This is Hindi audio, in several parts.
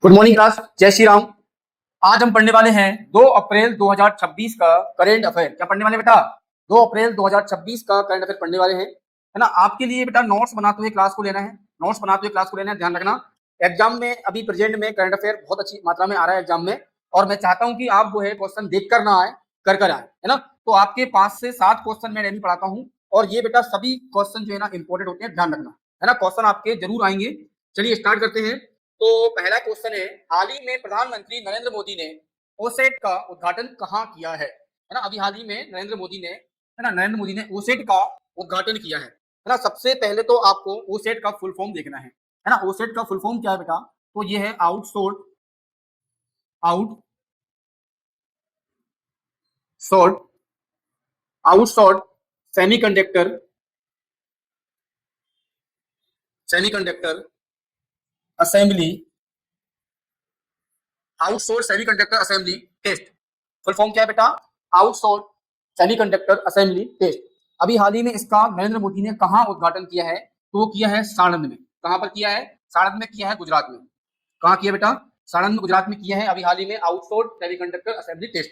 गुड मॉर्निंग क्लास, जय श्री राम। आज हम पढ़ने वाले हैं 2 अप्रैल 2026 का करेंट अफेयर। क्या पढ़ने वाले बेटा? 2 अप्रैल 2026 का करंट अफेयर पढ़ने वाले हैं, है ना। आपके लिए बेटा नोट्स बनाते हुए क्लास को लेना है, नोट्स बनाते हुए क्लास को लेना है, ध्यान रखना। एग्जाम में अभी प्रेजेंट में करंट अफेयर बहुत अच्छी मात्रा में आ रहा है एग्जाम में, और मैं चाहता हूं कि आप वो है क्वेश्चन देख कर ना आए, कर आए, है ना। तो आपके 5 से 7 क्वेश्चन मैं डेली पढ़ाता हूँ, और ये बेटा सभी क्वेश्चन जो है ना इंपॉर्टेंट होते हैं, ध्यान रखना, है ना। क्वेश्चन आपके जरूर आएंगे। चलिए स्टार्ट करते हैं। तो पहला क्वेश्चन है, हाल ही में प्रधानमंत्री नरेंद्र मोदी ने ओसेट का उद्घाटन कहाँ किया है ना। अभी हाल ही में नरेंद्र मोदी ने, है ना, नरेंद्र मोदी ने ओसेट का उद्घाटन किया है ना। सबसे पहले तो आपको ओसेट का फुल फॉर्म देखना है ना। ओसेट का फुल फॉर्म क्या है बेटा? तो ये है outsource outsource semiconductor assembly outsource semiconductor assembly test. Full form क्या है बेटा? Outsource semiconductor assembly test. अभी हाल ही में इसका नरेंद्र मोदी ने कहां उद्घाटन किया है? तो वो किया है साणंद में। कहां पर किया है? साणंद में किया है, गुजरात में। कहां किया बेटा? साणंद में, गुजरात में किया है अभी हाल ही में आउटसोर्स सेमीकंडक्टर असेंबली टेस्ट,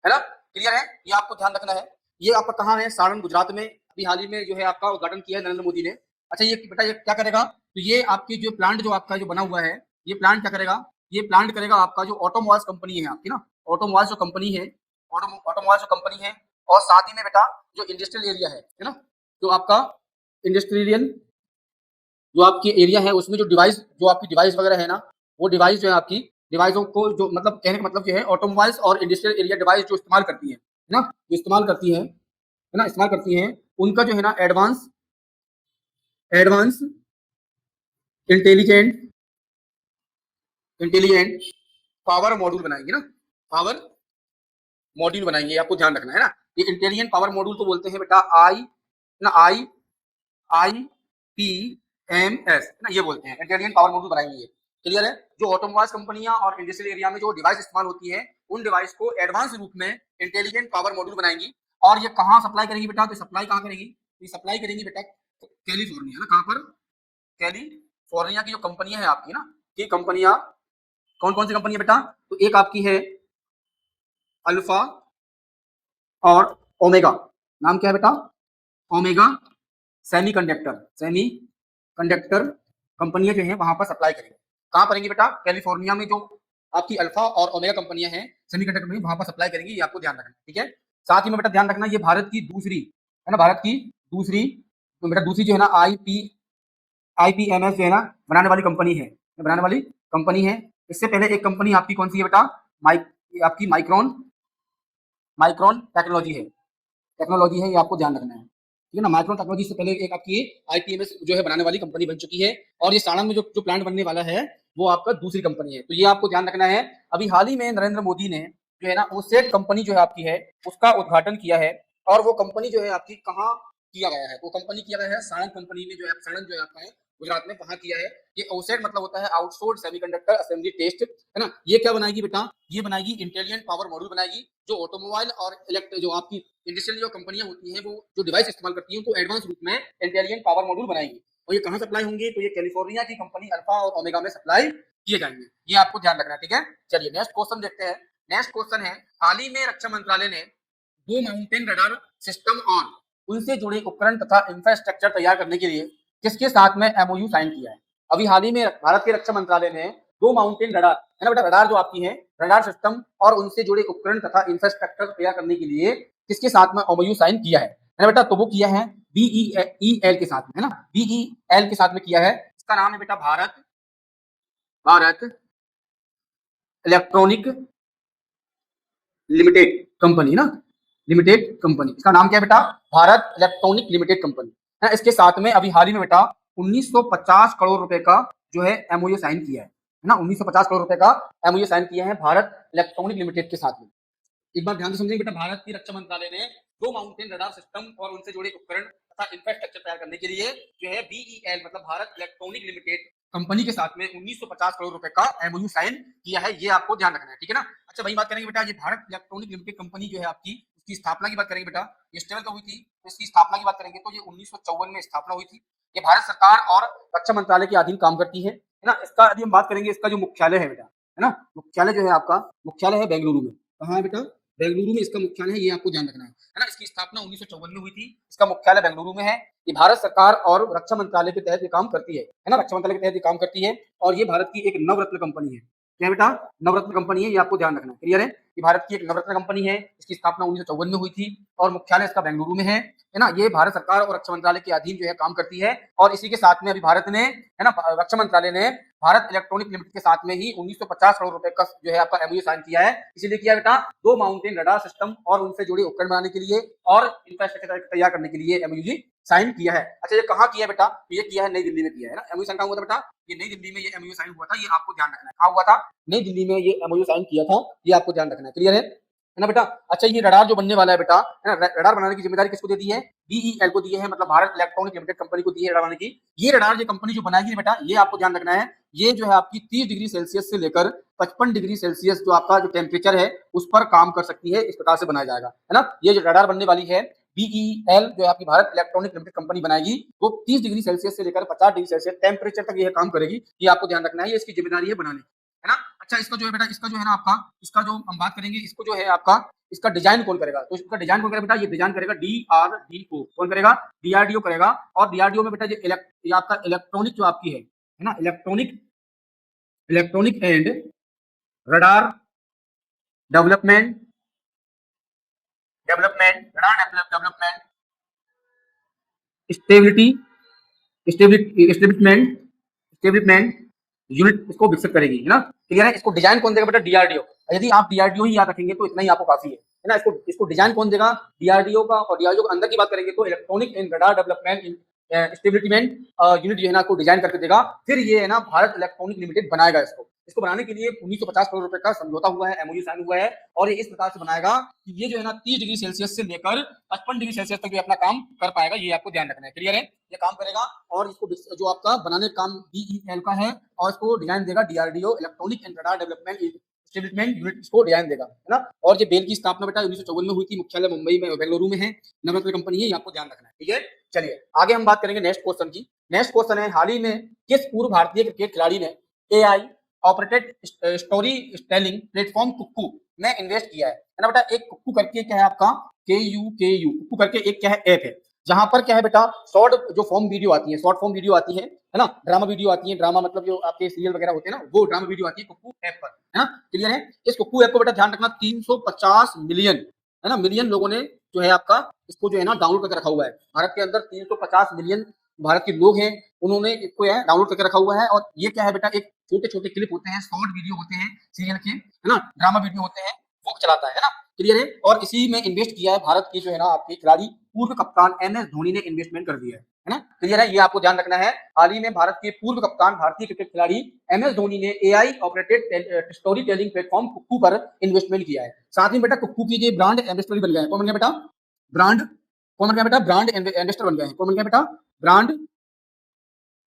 है ना। क्लियर है? ये आपको ध्यान रखना है। ये आपका कहां है? साणंद, गुजरात में अभी हाल ही में जो है आपका उद्घाटन किया है नरेंद्र मोदी ने। अच्छा, ये बेटा ये क्या करेगा? तो ये आपकी जो प्लांट जो आपका जो बना हुआ है, ये प्लांट क्या करेगा? ये प्लांट करेगा आपका जो ऑटोमोबाइल्स कंपनी है आपकी ना, ऑटोमोबाइल्स जो कंपनी है, ऑटोमोबाइल्स जो कंपनी है, और साथ ही में बेटा जो इंडस्ट्रियल एरिया है ना, जो आपका इंडस्ट्रियल जो आपकी एरिया है, उसमें जो डिवाइस, जो आपकी डिवाइस वगैरह है ना, वो डिवाइस जो है आपकी डिवाइसों को, जो मतलब कहने का मतलब जो है ऑटोमोबाइल्स और इंडस्ट्रियल एरिया डिवाइस जो इस्तेमाल करती है ना, जो इस्तेमाल करती है ना, इस्तेमाल करती हैं, उनका जो है ना advance intelligent intelligent power module बनाएंगे ना, पावर मॉड्यूल बनाएंगे, आपको ध्यान रखना है ना। ये इंटेलिजेंट पावर मॉड्यूल को बोलते हैं बेटा आई आई पी एम एस, है ना, ये बोलते हैं इंटेलिजेंट पावर मॉड्यूल बनाएंगे ये। क्लियर है? जो ऑटोमोबाइल्स कंपनियां और इंडस्ट्रियल एरिया में जो डिवाइस इस्तेमाल होती है, उन डिवाइस को एडवांस रूप में इंटेलिजेंट पावर मॉड्यूल बनाएंगी। और ये कहाँ सप्लाई करेंगी बेटा? तो सप्लाई कहाँ करेंगी? ये सप्लाई करेंगी बेटा कैलिफोर्निया, है ना। कहाँ पर? कैलिफोर्निया की जो कंपनियां है आपकी ना, ये कंपनियां कौन कौन सी कंपनी है बेटा? तो एक आपकी है अल्फा और ओमेगा। नाम क्या है बेटा? ओमेगा सेमी कंडक्टर कंपनियां जो है वहां पर सप्लाई करेंगे। कहां करेंगी बेटा? कैलिफोर्निया में जो आपकी अल्फा और ओमेगा कंपनियां हैं सेमीकंडक्टर में, वहां पर सप्लाई करेंगी। ये आपको ध्यान रखना, ठीक है। साथ ही में बेटा ध्यान रखना, ये भारत की दूसरी, है ना, भारत की दूसरी, तो बेटा दूसरी जो है ना आईपीएमएस जो है ना बनाने वाली कंपनी है, बनाने वाली कंपनी है। इससे पहले एक कंपनी आपकी कौन सी है बेटा? आपकी माइक्रोन माइक्रोन टेक्नोलॉजी है, ये आपको ध्यान रखना है, ठीक है ना। माइक्रोन टेक्नोलॉजी से पहले एक आपकी आईपीएमएस जो है बनाने वाली कंपनी बन चुकी है, और ये साणंद में जो प्लांट बनने वाला है वो आपका दूसरी कंपनी है, तो ये आपको ध्यान रखना है। अभी हाल ही में नरेंद्र मोदी ने जो है ना ओसेट कंपनी जो है आपकी है उसका उद्घाटन किया है, और वो कंपनी जो है आपकी कहाँ किया गया है? वो कंपनी किया गया है साणंद कंपनी में, जो है साणंद जो है आपका है गुजरात में, वहां किया है। ये ओसेट मतलब होता है आउटसोर्स सेमीकंडक्टर असेंबली टेस्ट, है ना। ये क्या बनाएगी बेटा? ये बनाएगी इंटेलिजेंट पावर मॉड्यूल बनाएगी, जो ऑटोमोबाइल और जो आपकी इंडस्ट्रियल जो कंपनियां होती हैं, वो जो डिवाइस इस्तेमाल करती हैं, उनको एडवांस रूप में इंटेलिजेंट पावर मॉड्यूल बनाएंगी। और ये कहाँ सप्लाई होंगे? तो ये कैलिफोर्निया की कंपनी अल्फा और ओमेगा में सप्लाई किए जाएंगे। ये आपको ध्यान रखना है, ठीक है। चलिए नेक्स्ट क्वेश्चन देखते हैं। नेक्स्ट क्वेश्चन है, हाल ही में रक्षा मंत्रालय ने 2 माउंटेन रडार सिस्टम ऑन उनसे जुड़े उपकरण तथा इंफ्रास्ट्रक्चर तैयार करने के लिए किसके साथ में एमओयू साइन किया है? अभी हाल ही में भारत के रक्षा मंत्रालय ने 2 माउंटेन रडार, है ना बेटा, रडार जो आपकी है, रडार सिस्टम और उनसे जुड़े उपकरण तथा इंफ्रास्ट्रक्चर तैयार करने के लिए किसके साथ में एमओयू साइन किया है ना बेटा? तो वो किया है बीईएल के साथ में, है ना, बीईएल के साथ में किया है। इसका नाम है बेटा भारत इलेक्ट्रॉनिक लिमिटेड कंपनी ना, लिमिटेड कंपनी, इसका नाम क्या है बेटा? भारत इलेक्ट्रॉनिक लिमिटेड कंपनी, है। इसके साथ में अभी हाल ही में बेटा 1950 करोड़ रुपए का जो है एमओयू साइन किया है ना, 1950 करोड़ रुपए का एमओयू साइन किया है भारत इलेक्ट्रॉनिक लिमिटेड के साथ में। एक बार ध्यान से समझेंगे बेटा, भारत की रक्षा मंत्रालय ने 2 माउंटेन रडार सिस्टम और उनसे जुड़े उपकरण तथा इंफ्रास्ट्रक्चर तैयार करने के लिए जो है बीईएल मतलब भारत इलेक्ट्रॉनिक लिमिटेड कंपनी के साथ में 1950 करोड़ रुपए का एमओयू साइन किया है। ये आपको ध्यान रखना है, ठीक है ना। अच्छा, वही बात करेंगे बेटा, ये भारत इलेक्ट्रॉनिक लिमिटेड कंपनी जो है आपकी, उसकी स्थापना की बात करेंगे बेटा, ये स्टेबल हुई थी, तो इसकी स्थापना की बात करेंगे तो ये 1954 में स्थापना हुई थी। ये भारत सरकार और रक्षा मंत्रालय के अधीन काम करती है ना। इसका यदि हम बात करेंगे, इसका जो मुख्यालय है बेटा, है ना, मुख्यालय जो है आपका, मुख्यालय है बेंगलुरु में। कहाँ है बेटा? बेंगलुरु में इसका मुख्यालय है, ये आपको ध्यान रखना है ना। इसकी स्थापना 1954 में हुई थी। इसका मुख्यालय बेंगलुरु में है। ये भारत सरकार और रक्षा मंत्रालय के तहत ये काम करती है ना, रक्षा मंत्रालय के तहत ये काम करती है। और ये भारत की एक नवरत्न कंपनी है। क्या बेटा? नवरत्न कंपनी है, ये आपको ध्यान रखना है। क्लियर है? ये भारत की एक नवरत्न कंपनी है। इसकी स्थापना 1954 में हुई थी और मुख्यालय इसका बेंगलुरु में है ना। ये भारत सरकार और रक्षा मंत्रालय के अधीन जो है काम करती है। और इसी के साथ में अभी भारत ने, है ना, रक्षा मंत्रालय ने भारत इलेक्ट्रॉनिक लिमिटेड के साथ में ही 1950 करोड़ रुपए का जो है आपका एमओयू साइन किया है। इसीलिए किया बेटा, 2 माउंटेन रडार सिस्टम और उनसे जुड़े उपकरण बनाने के लिए और इंफ्रास्ट्रक्चर तैयार करने के लिए एमओयू साइन किया है। अच्छा, ये कहाँ किया है बेटा? ये किया है नई दिल्ली में किया है ना। एमओयू साइन कहाँ हुआ था बेटा? ये नई दिल्ली में ये एमओयू साइन हुआ था। ये आपको ध्यान रखना है, कहाँ हुआ था? नई दिल्ली में ये एमओयू साइन किया था। ये आपको ध्यान रखना है। क्लियर है ना बेटा? अच्छा, ये रडार जो बनने वाला है बेटा, है ना, रडार बनाने की जिम्मेदारी किसको दे दी है? बीईएल को दी है, मतलब भारत इलेक्ट्रॉनिक लिमिटेड कंपनी को दी है रडार बनाने की। ये रडार जो कंपनी जो बनाएगी बेटा, ये आपको ध्यान रखना है, ये जो है आपकी 30 डिग्री सेल्सियस से लेकर 55 डिग्री सेल्सियस जो आपका जो टेम्परेचर है उस पर काम कर सकती है। इस प्रकार से बनाया जाएगा, है ना। ये जो रडार बनने वाली है बीईएल जो है आपकी भारत इलेक्ट्रॉनिक लिमिटेड कंपनी बनाएगी, वो 30 डिग्री सेल्सियस से लेकर 50 डिग्री सेल्सियस टेम्परेचर तक यह काम करेगी। ये आपको ध्यान रखना है, ये इसकी जिम्मेदारी है बनाने, है ना। अच्छा, इसका जो है बेटा, इसका जो है ना आपका, इसका जो हम बात करेंगे, इसको जो है आपका, इसका डिजाइन कौन करेगा? तो इसका डिजाइन कौन करेगा बेटा? ये डिजाइन करेगा डीआरडीओ। कौन करेगा? डीआरडीओ करेगा। और डीआरडीओ में बेटा ये आपका इलेक्ट्रॉनिक जो आपकी है ना, electronic and radar development stability establishment unit इसको विकसित करेगी, है ना। क्लियर है? इसको डिजाइन कौन देगा बेटा? डीआरडीओ। यदि आप डीआरडीओ ही याद रखेंगे तो इतना ही आपको काफी है ना। इसको डिजाइन कौन देगा? डीआरडीओ का। और डीआरडीओ के अंदर की बात करेंगे तो electronic and radar development establishment unit जो है ना आपको डिजाइन करके देगा। फिर ये है ना भारत इलेक्ट्रॉनिक लिमिटेड बनाएगा इसको बनाने के लिए 1950 करोड़ रुपए का समझौता हुआ है, एमओयू साइन हुआ है। और ये इस प्रकार से बनाएगा कि ये जो है ना 30 डिग्री सेल्सियस से लेकर 55 डिग्री सेल्सियस तक अपना काम कर पाएगा। ये आपको ध्यान रखना है। क्लियर है? ये काम करेगा और इसको जो आपका बनाने का काम बीईएल का है और इसको डिजाइन देगा DRDO, electronic and radar development establishment unit इसको डिजाइन देगा, है ना। और ये बेल की स्थापना बेटा 1954 में हुई थी। मुख्यालय मुंबई में, बेंगलुरु में है। नवरत्न कंपनी है, ये आपको ध्यान रखना है। ठीक है, चलिए आगे हम बात करेंगे नेक्स्ट क्वेश्चन की। नेक्स्ट क्वेश्चन है, हाल ही में किस पूर्व भारतीय क्रिकेट खिलाड़ी ने AI operated story telling platform Kuku में इन्वेस्ट किया है ना बेटा। एक कुक्कू करके क्या है आपका, KUKU कुक्कू करके एक क्या है, ऐप है, जहां पर क्या है बेटा, शॉर्ट जो फॉर्म वीडियो आती है, शॉर्ट फॉर्म वीडियो आती है ना, ड्रामा वीडियो आती है। ड्रामा मतलब जो आपके सीरियल वगैरह होते हैं ना, वो ड्रामा वीडियो आती है कुक्कू ऐप पर, है ना। क्लियर है? इस कुक्कू ऐप को बेटा ध्यान रखना, 350 मिलियन, है ना, मिलियन लोगों ने जो है आपका इसको जो है ना डाउनलोड करके रखा हुआ है। भारत के अंदर 350 मिलियन भारत के लोग हैं, उन्होंने इसको डाउनलोड करके रखा हुआ है। और ये क्या है बेटा, एक छोटे छोटे क्लिप होते हैं, शॉर्ट वीडियो होते हैं सीरियल के, है ना, ड्रामा वीडियो होते हैं, वो चलाता है ना। क्लियर है? और इसी में इन्वेस्ट किया है भारत के जो है ना आपके खिलाड़ी पूर्व कप्तान MS धोनी ने इन्वेस्टमेंट कर दिया है ना। क्लियर है? ये आपको ध्यान रखना है। हाल ही में भारत के पूर्व कप्तान, भारतीय क्रिकेट खिलाड़ी MS धोनी ने AI operated story telling platform Kuku पर इन्वेस्टमेंट किया है। साथ ही बेटा कुक्कू की जो ब्रांड एम्बेसडर बन गए हैं। कौन बन गया बेटा? ब्रांड कौन बन गया बेटा? ब्रांड एम्बेसडर बन गए हैं। कौन बन गया बेटा? ब्रांड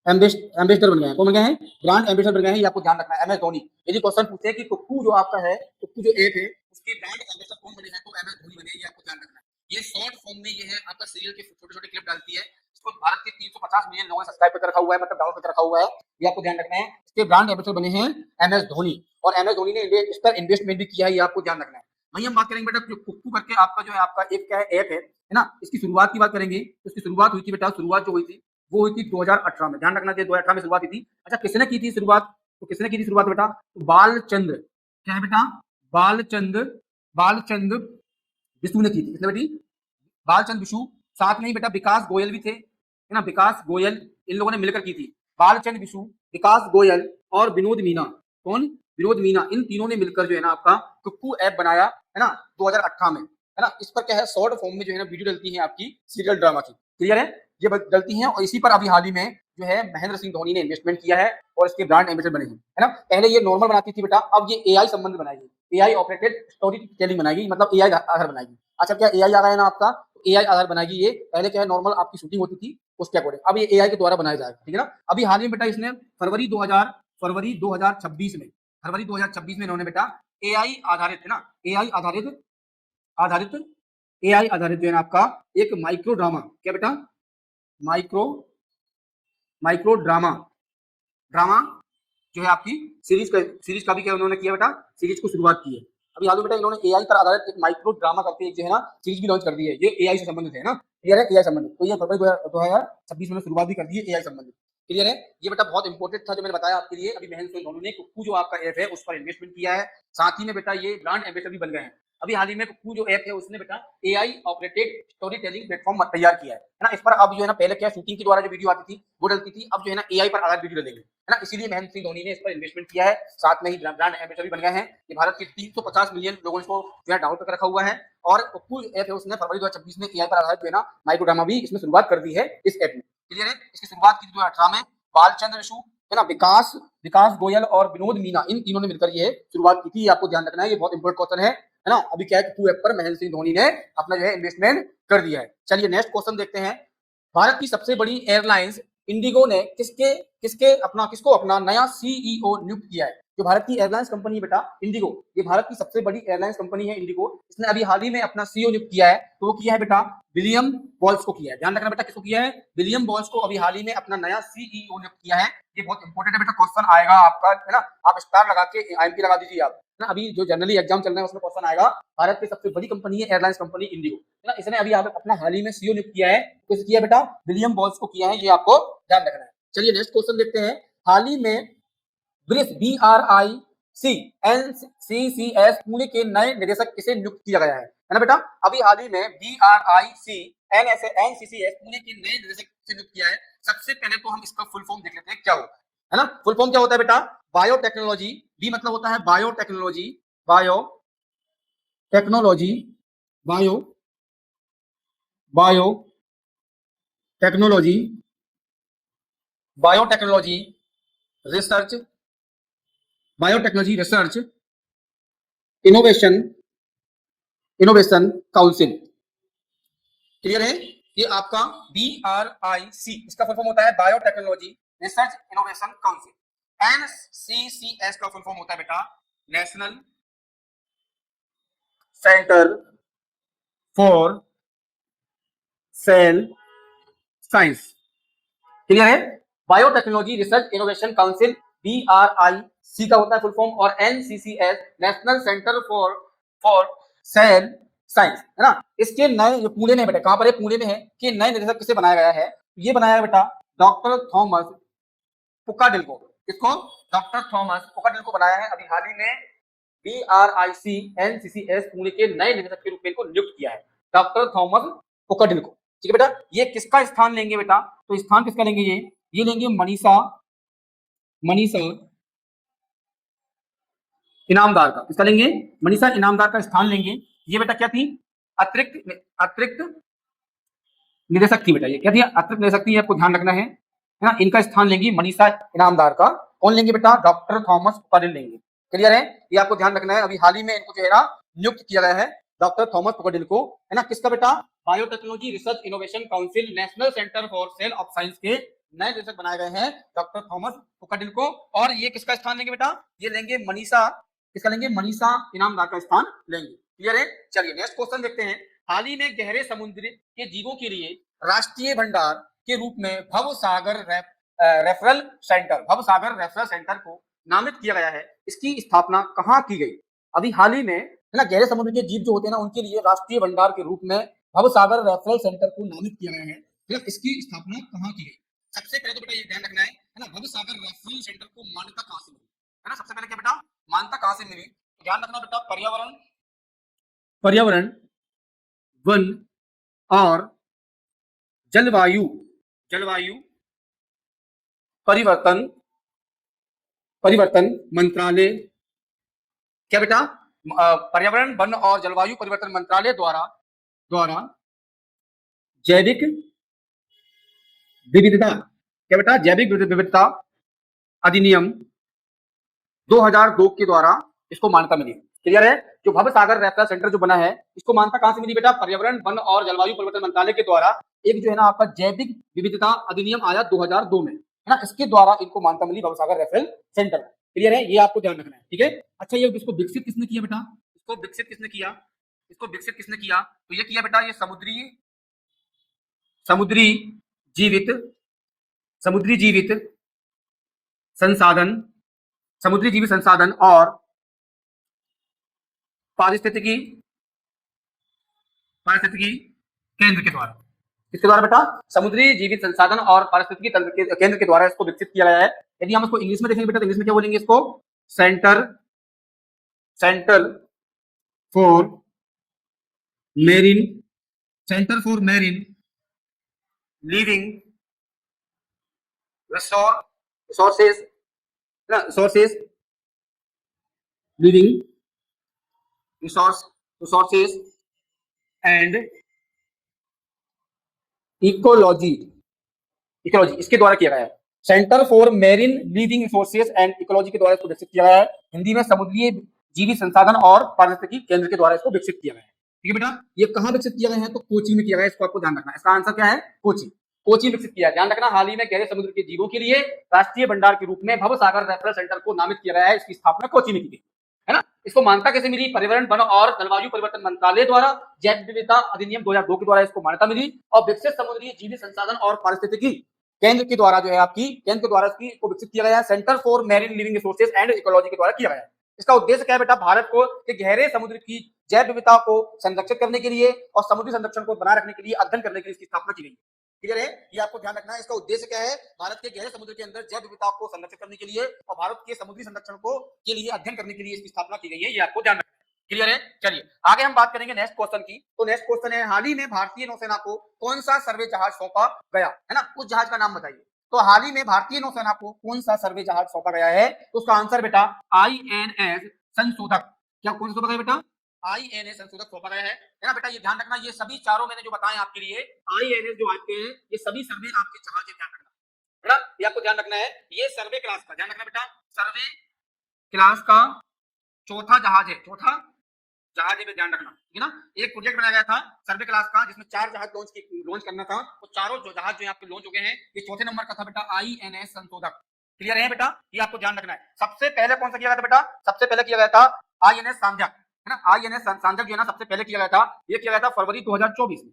एम्बेसडर बन गए हैं। कौन बन गए हैं? ब्रांड एम्बेसडर बन गए हैं। ये आपको ध्यान रखना है। MS धोनी। यदि क्वेश्चन पूछे कि कुक्कू जो आपका है, कुक्कू जो ऐप है, उसके ब्रांड एम्बेसडर कौन बने हैं, तो MS धोनी बने हैं। ये आपको ध्यान रखना है। ये शॉर्ट फॉर्म में ये है आपका सीरियल के छोटे छोटे क्लिप डालती है। इसको भारत के 350 मिलियन लोगों ने सब्सक्राइब करके रखा हुआ है, मतलब डाउनलोड करके रखा हुआ है। ये आपको ध्यान रखना है। इसके ब्रांड एम्बेसडर बने हैं MS धोनी। और MS धोनी ने इस पर इन्वेस्टमेंट भी किया है। ये आपको ध्यान रखना है। वहीं हम बात करेंगे बेटा कुक्कू करके आपका जो है आपका एक क्या है, ऐप है ना। इसकी शुरुआत की बात करेंगे तो इसकी शुरुआत हुई थी बेटा, शुरुआत जो हुई थी वो हुई थी 2018 में। ध्यान रखना चाहिए, 2018 में शुरुआत हुई थी। अच्छा, किसने की थी शुरुआत? तो किसने की थी शुरुआत बेटा? तो बालचंद्र, क्या है बेटा? बालचंद्र विशु ने की थी। किसने बेटी? बालचंद्र विशु। साथ में ही बेटा विकास गोयल भी थे, है ना, विकास गोयल, इन लोगों ने मिलकर की थी। बालचंद्र विशु, विकास गोयल और विनोद मीना। कौन? विनोद मीना। इन तीनों ने मिलकर जो है ना आपका कुक्कू ऐप बनाया, है ना, 2018 में, है ना। इस पर क्या है, शॉर्ट फॉर्म में जो है ना वीडियो डलती है आपकी सीरियल ड्रामा की। क्लियर है? ये डलती हैं। और इसी पर अभी हाल ही में जो है महेंद्र सिंह धोनी ने इन्वेस्टमेंट किया है और इसके ब्रांड एम्बेसडर बने हैं, है ना। पहले ये नॉर्मल बनाती थी बेटा, अब ये एआई संबंध बनाएगी, एआई ऑपरेटेड स्टोरी टेलिंग बनाएगी, मतलब एआई आधार बनाएगी। अच्छा, क्या एआई आ गया है ना आपका, एआई आधार बनाएगी ये। पहले क्या है, नॉर्मल आपकी शूटिंग होती थी उसके अकॉर्डिंग, अब ये एआई के द्वारा बनाया जाएगा। ठीक है ना। अभी हाल ही में बेटा इसने फरवरी 2026 में, इन्होंने बेटा एआई आधारित, है ना, एआई आधारित जो है ना आपका एक माइक्रो ड्रामा, क्या बेटा? माइक्रो माइक्रो ड्रामा, ड्रामा जो है आपकी सीरीज का भी क्या उन्होंने किया बेटा, सीरीज को शुरुआत की है। अभी हाल ही बेटा इन्होंने एआई पर आधारित एक माइक्रो ड्रामा करके एक जो है ना सीरीज भी लॉन्च कर दी है, ये एआई से संबंधित है ना, क्लियर है, एआई संबंधित। तो ये फरवरी 2026 में शुरुआत भी कर दी है एआई संबंधित, क्लियर है। ये बेटा बहुत इंपॉर्टेंट था जो मैंने बताया आपके लिए। अभी महेंद्र सिंह धोनी ने कुक्कू जो आपका ऐप है उस पर इन्वेस्टमेंट किया है, साथ ही में बेटा ये ब्रांड एम्बेसडर भी बन गए हैं। अभी हाल ही में कुक्कू जो ऐप है उसने बेटा AI operated story telling platform तैयार किया है ना। इस पर अब जो है ना पहले क्या शूटिंग के द्वारा जो वीडियो आती थी वो डलती थी, अब जो है ना एआई पर आधारित वीडियो डलेंगे है ना। इसीलिए महेंद्र सिंह धोनी ने इस पर इन्वेस्टमेंट किया है, साथ में ही ब्रांड एम्बेसडर भी बन गए हैं। ये भारत के 350 मिलियन लोगों को जो है डाउनलोड करके रखा हुआ है, और कुक्कू ऐप है उसने फरवरी 2026 में एआई पर आधारित जो है ना माइक्रो ड्रामा भी इसमें शुरुआत कर दी है इस ऐप में, क्लियर है। इसकी शुरुआत की 2018 में बालचंद्र ऋषु है ना, विकास गोयल और विनोद मीना, इन तीनों ने मिलकर ये शुरुआत की थी। आपको ध्यान रखना है, ये बहुत इंपॉर्टेंट क्वेश्चन है ना। अभी क्या है कुक्कू ऐप पर महेंद्र सिंह धोनी ने अपना जो है इन्वेस्टमेंट कर दिया है। चलिए नेक्स्ट क्वेश्चन देखते हैं। भारत की सबसे बड़ी एयरलाइंस इंडिगो ने किसको अपना नया सीईओ नियुक्त किया है। जो भारत की एयरलाइंस कंपनी बेटा इंडिगो, ये भारत की सबसे बड़ी एयरलाइंस कंपनी है इंडिगो, इसने अभी हाल ही में अपना सीईओ नियुक्त किया है। तो वो किया है बेटा विलियम बॉल्स को किया है। ध्यान रखना बेटा किसको किया है, विलियम बॉल्स को अभी हाल ही में अपना नया सीईओ नियुक्त किया है। ये बहुत इंपॉर्टेंट है बेटा, क्वेश्चन आएगा आपका है ना, आप स्टार लगा के आईएमपी लगा दीजिए आप ना। अभी जो जनरली एग्जाम चल रहे हैं उसमें क्वेश्चन आएगा, भारत की सबसे बड़ी कंपनी है एयरलाइंस कंपनी इंडिगो है ना, इसने अभी अपना हाल ही में सीईओ नियुक्त किया है। किस किया बेटा, विलियम बॉल्स को किया है, ये आपको ध्यान रखना है। चलिए नेक्स्ट क्वेश्चन देखते हैं। हाल ही में BRICS पुणे के नए निदेशक किसे नियुक्त किया गया है ना बेटा। अभी हाल ही में BRICS पुणे के नए निदेशक किसे नियुक्त किया है। सबसे पहले तो हम इसका फुल फॉर्म देख लेते हैं क्या होता है ना। फुल फॉर्म क्या होता है बेटा, बायोटेक्नोलॉजी, बी मतलब होता है biotechnology, biotechnology bio biotechnology biotechnology research innovation council, clear है। ये आपका BRIC, इसका फुल फॉर्म होता है biotechnology research innovation council. NCCS का फुल फॉर्म होता है बेटा national centre for cell science, clear है। Biotechnology research innovation council BRIC का होता है फुल फॉर्म, और NCCS national centre for cell science है ना। इसके नए पुणे में बेटा, कहां पर है, पुणे में है, कि नए निदेशक किसे बनाया गया है। ये बनाया है बेटा डॉक्टर थॉमस पुकाडिल को। किसको, डॉक्टर थॉमस पुकाडिल को बनाया है। अभी हाल ही में BRIC NCCS पुणे के नए निदेशक के रूप में इनको नियुक्त किया है, डॉक्टर थॉमस पुकाडिल को, ठीक है बेटा। ये किसका स्थान लेंगे बेटा, तो स्थान किसका लेंगे, ये लेंगे मनीषा इनामदार का। किसका लेंगे, मनीषा इनामदार का स्थान लेंगे। ये बेटा क्या थी, अतिरिक्त निदेशक थी बेटा, ये क्या थी, अतिरिक्त निदेशक थी, आपको ध्यान रखना है ना। इनका स्थान लेंगी मनीषा इनामदार का। कौन लेंगे बेटा, डॉक्टर थॉमस पुकाडिल लेंगे, क्लियर है। ये आपको ध्यान रखना है। अभी हाल ही में इनको जो है ना नियुक्त किया गया है डॉक्टर थॉमस पुकाडिल को है ना। किसका बेटा, biotechnology research innovation council national centre for cell of science के नए निदेशक बनाए गए हैं डॉक्टर थॉमस पुकाडिल को। और ये किसका स्थान लेंगे बेटा, ये लेंगे मनीषा, किसका लेंगे, मनीषा इनामदार का स्थान लेंगे, क्लियर है। चलिए नेक्स्ट क्वेश्चन देखते हैं। हाल ही में गहरे समुद्र के जीवों के लिए राष्ट्रीय भंडार के रूप में भवसागर रेफरल सेंटर को नामित किया गया है। इसकी स्थापना कहाँ की गई। अभी हाल ही में है ना गहरे समुद्र के जीव जो होते हैं ना उनके लिए राष्ट्रीय भंडार के रूप में भवसागर रेफरल सेंटर को नामित किया गया है। फिर इसकी स्थापना कहाँ की गई। सबसे पहले तो बेटा ये ध्यान रखना है ना, भवसागर रेफरल सेंटर को मान्यता कहाँ से मिली है ना। सबसे पहले क्या बेटा, मान्यता कहाँ से मिली, ध्यान रखना बेटा, पर्यावरण वन और जलवायु परिवर्तन मंत्रालय, क्या बेटा, पर्यावरण वन और जलवायु परिवर्तन मंत्रालय द्वारा जैविक विविधता, क्या बेटा, जैविक विविधता अधिनियम 2002 के द्वारा इसको मान्यता मिली, क्लियर है। जो भवसागर रेफरल सेंटर जो बना है इसको मान्यता कहां से मिली बेटा, पर्यावरण वन और जलवायु परिवर्तन मंत्रालय के द्वारा एक जो है ना आपका जैविक विविधता अधिनियम आया 2002 में है ना, इसके द्वारा इनको मान्यता मिली भवसागर रेफरल सेंटर, क्लियर है। ये आपको ध्यान रखना है, ठीक है। अच्छा ये इसको विकसित किसने किया बेटा, इसको विकसित किसने किया, तो ये किया बेटा ये समुद्री जीवित समुद्री जीवित संसाधन, समुद्री जीवित संसाधन और पारिस्थितिकी केंद्र के द्वारा। किसके द्वारा बेटा? समुद्री जीवित संसाधन और पारिस्थितिकी तंत्र के केंद्र के द्वारा इसको विकसित किया गया है। यदि हम इसको इंग्लिश में देखेंगे बेटा तो इंग्लिश में क्या बोलेंगे इसको? Centre for marine living resources and ecology इसके द्वारा किया गया है। Centre for marine living resources and ecology के द्वारा इसको विकसित किया गया है। हिंदी में समुद्रीय जीवित संसाधन और पारिस्थितिकी केंद्र के द्वारा इसको विकसित किया गया है। ठीक है बेटा, ये कहां विकसित किया गया है? तो कोची में किया गया है। इसको आपको ध्यान रखना है। इसका आंसर क्या है? कोची में विकसित किया है। ध्यान रखना, हाल ही में गहरे समुद्र के जीवों के लिए राष्ट्रीय भंडार के रूप में भवसागर रेफरल सेंटर को नामित किया गया है। इसकी स्थापना कोची में की गई है ना। इसको मान्यता कैसे मिली? पर्यावरण, वन और जलवायु परिवर्तन मंत्रालय द्वारा जैव विविधता अधिनियम 2002 के द्वारा इसको मान्यता मिली और विकसित समुद्री जीवित संसाधन और पारिस्थितिकी केंद्र के द्वारा जो है आपकी केंद्र के द्वारा इसको विकसित किया गया है। Centre for marine living resources and ecology के द्वारा किया गया है। इसका उद्देश्य क्या है बेटा? भारत को के गहरे समुद्र की जैव विविधता को संरक्षित करने के लिए और समुद्री संरक्षण को बनाए रखने के लिए अध्ययन करने के लिए इसकी स्थापना की गई है। क्लियर है? ये आपको ध्यान रखना है। इसका उद्देश्य क्या है? भारत के गहरे समुद्र के अंदर जैव विविधता को संरक्षित करने के लिए और भारत के समुद्री संरक्षण को के लिए अध्ययन करने के लिए इसकी स्थापना की गई है। ये आपको ध्यान रखना है। क्लियर है? चलिए आगे हम बात करेंगे नेक्स्ट क्वेश्चन की। तो नेक्स्ट क्वेश्चन है, हाल ही में भारतीय नौसेना को कौन सा सर्वे जहाज सौंपा गया है ना? उस जहाज का नाम बताइए। तो हाल ही में भारतीय नौसेना को कौन सा सर्वे जहाज सौंपा गया है? तो उसका आंसर बेटा INS संशोधक। क्या कौन सा सौंपा गया बेटा? INS संशोधक सौंपा गया है ना बेटा। ये ध्यान रखना, ये सभी चारों मैंने जो बताए आपके लिए INS जो आते हैं ये सभी सर्वे आपके जहाज है। ध्यान रखना बेटा, ये आपको ध्यान रखना है। ये सर्वे क्लास का ध्यान रखना बेटा, सर्वे क्लास का चौथा जहाज है। चौथा जहाज है, ध्यान रखना ठीक है ना। एक प्रोजेक्ट बनाया गया था सर्वे क्लास का जिसमें 4 जहाज लॉन्च करना था। तो चारों जो जहाज जो आपके लॉन्च हो गए हैं ये चौथे नंबर का था बेटा INS संशोधक। क्लियर है बेटा? ये आपको ध्यान रखना है। सबसे पहले कौन सा किया गया था बेटा? सबसे पहले किया गया था INS सांझक है ना। INS सांझक जो है ना सबसे पहले किया गया था। ये किया गया था फरवरी 2024 में।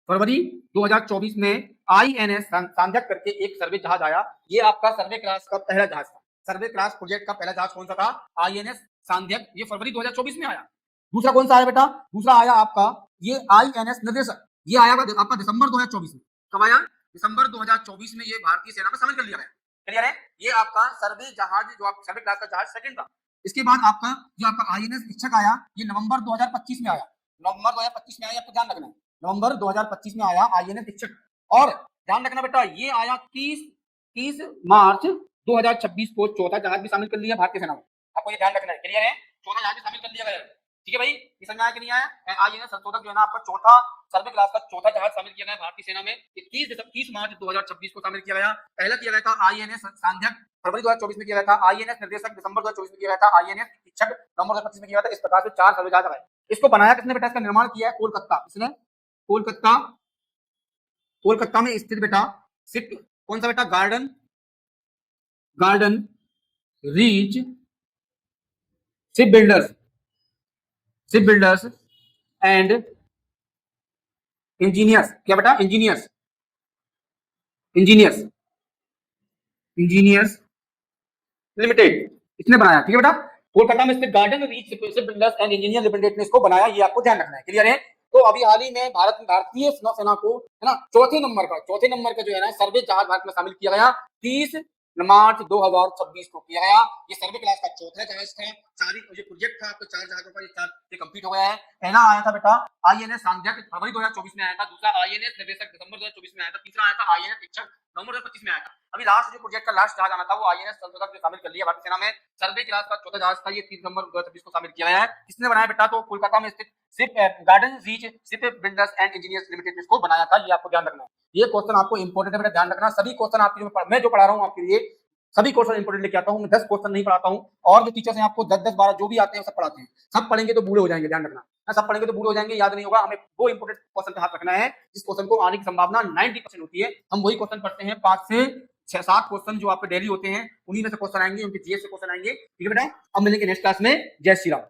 फरवरी 2024 में INS सांझक करके एक सर्वे जहाज आया। ये आपका सर्वे क्लास का पहला जहाज था। सर्वे क्लास प्रोजेक्ट का पहला जहाज कौन सा था? INS सांझक। ये फरवरी 2024 में आया। दूसरा कौन सा आया बेटा? दूसरा आया आपका ये INS निर्देशक। ये आया आपका दिसंबर 2024 में। कब आया? दिसंबर 2024 में ये भारतीय सेना में शामिल कर लिया गया। क्लियर है? ये आपका सर्वे जहाज जो आप सर्वे क्लास का जहाज सेकंड था। इसके बाद आपका जो आपका INS इच्छक आया ये नवंबर 2025 में आया। नवंबर 2025 में आया, आपको ध्यान रखना है। नवंबर 2025 में आया INS इच्छक। और ध्यान रखना बेटा ये आया 30 मार्च 2026 को चौथा जहाज भी शामिल कर लिया भारतीय सेना में। आपको ये ध्यान रखना है। क्लियर है? चौथा जहाज भी शामिल कर लिया गया। ठीक है भाई, ये समझ आया कि नहीं आया? INS संशोधक जो है ना आपका चौथा सर्वे क्लास का चौथा जहाज शामिल किया गया भारतीय सेना में। 30 मार्च 2026 को शामिल किया गया। पहला किया गया था INS सांझक फरवरी 2024 में किया गया था। INS निर्देशक दिसंबर 2024 में किया गया था। INS इच्छक नवंबर 2025 में किया गया था। इस प्रकार से 4 सर्वे जहाज आए। इसको बनाया किसने बेटा? इसका निर्माण किया है कोलकाता। इसने कोलकाता में स्थित बेटा शिप कौन सा बेटा? Garden reach ship builders and engineers. क्या बेटा? इंजीनियर्स लिमिटेड इसने बनाया। ठीक है बेटा, कोलकाता में स्थित garden reach ship builders and engineer limited ने इसको बनाया। ये आपको ध्यान रखना है। क्लियर है? तो अभी हाल ही में भारतीय नौसेना को है ना चौथे नंबर का जो है ना सर्वे जहाज भारत में शामिल किया गया 30 मार्च 2026 को किया गया। ये सर्वे क्लास का चौथा जहाज था। ये प्रोजेक्ट था आपको 4 जहाजों का, ये कंप्लीट हो गया है। पहला आया था बेटा INS सांझक फरवरी 2024 में आया था। दूसरा INS निर्देशक दिसंबर 2024 में आया था। तीसरा आया था INS इच्छक नवंबर 2025 में आया था। अभी लास्ट जो प्रोजेक्ट का लास्ट जहाज आना था वो INS संशोधक में शामिल कर लिया भारतीय सेना में। सर्वे क्लास का चौथा जहाज था। ये 30 दिसंबर 2026 को शामिल किया गया है। किसने बनाया बेटा? तो कोलकाता में स्थित garden reach ship builders and engineers limited ने इसको बनाया था। ये आपको ध्यान रखना है। ये क्वेश्चन आपको इंपॉर्टेंट है बेटा, ध्यान रखना। सभी क्वेश्चन आपकी मैं जो पढ़ा रहा हूँ आपके लिए सभी क्वेश्चन इंपोर्टेंट लेके आता हूं। मैं 10 क्वेश्चन नहीं पढ़ाता हूं। और जो टीचर्स हैं आपको 10 12 जो भी आते हैं सब पढ़ाते हैं। सब पढ़ेंगे तो बूढ़े हो जाएंगे। ध्यान रखना, सब पढ़ेंगे तो बूढ़े हो जाएंगे, याद नहीं होगा। हमें वो इंपोर्टेंट क्वेश्चन पे हाथ रखना है जिस क्वेश्चन को आने की संभावना 90% होती है। हम वही क्वेश्चन पढ़ते हैं। 5 से 6-7 क्वेश्चन जो आपके डेली होते हैं उन्हीं में से क्वेश्चन आएंगे, उनके जीएस से क्वेश्चन आएंगे। ठीक है बेटा, अब मिलेंगे नेक्स्ट क्लास में। जय श्री राम।